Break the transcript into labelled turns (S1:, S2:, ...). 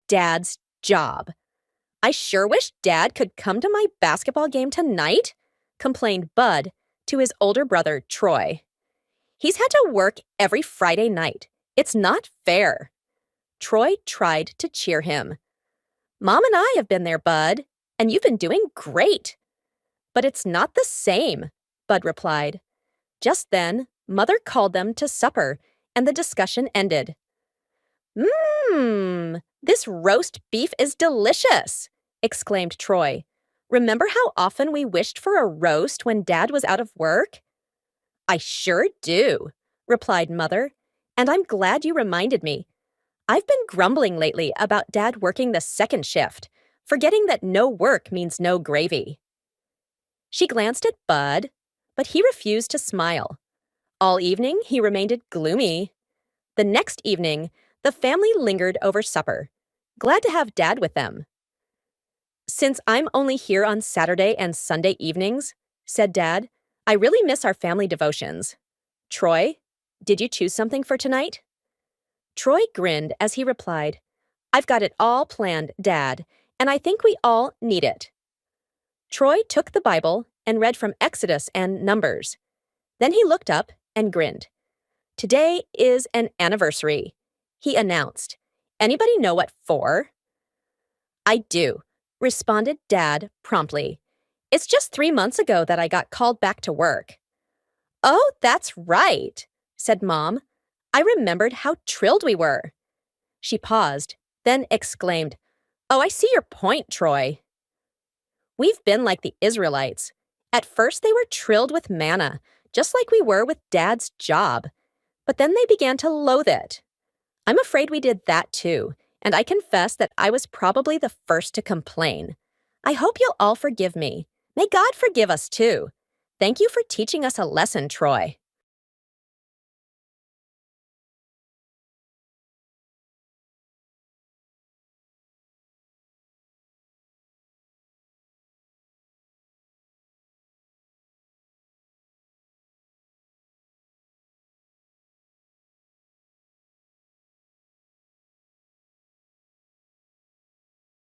S1: Dad's job. I sure wish Dad could come to my basketball game tonight, complained Bud to his older brother, Troy. He's had to work every Friday night. It's not fair. Troy tried to cheer him. Mom and I have been there, Bud, and you've been doing great. But it's not the same, Bud replied. Just then, Mother called them to supper, and the discussion ended. This roast beef is delicious, exclaimed Troy. Remember how often we wished for a roast when Dad was out of work? I sure do, replied Mother, and I'm glad you reminded me. I've been grumbling lately about Dad working the second shift, forgetting that no work means no gravy. She glanced at Bud, but he refused to smile. All evening, he remained gloomy. The next evening, the family lingered over supper, glad to have Dad with them. Since I'm only here on Saturday and Sunday evenings, said Dad, I really miss our family devotions. Troy, did you choose something for tonight? Troy grinned as he replied, I've got it all planned, Dad, and I think we all need it. Troy took the Bible and read from Exodus and Numbers. Then he looked up and grinned. Today is an anniversary, he announced. Anybody know what for? I do, responded Dad promptly. It's just 3 months ago that I got called back to work. Oh, that's right, said Mom. I remembered how thrilled we were. She paused, then exclaimed, Oh, I see your point, Troy. We've been like the Israelites. At first they were thrilled with manna, just like we were with Dad's job. But then they began to loathe it. I'm afraid we did that too, and I confess that I was probably the first to complain. I hope you'll all forgive me. May God forgive us too. Thank you for teaching us a lesson, Troy.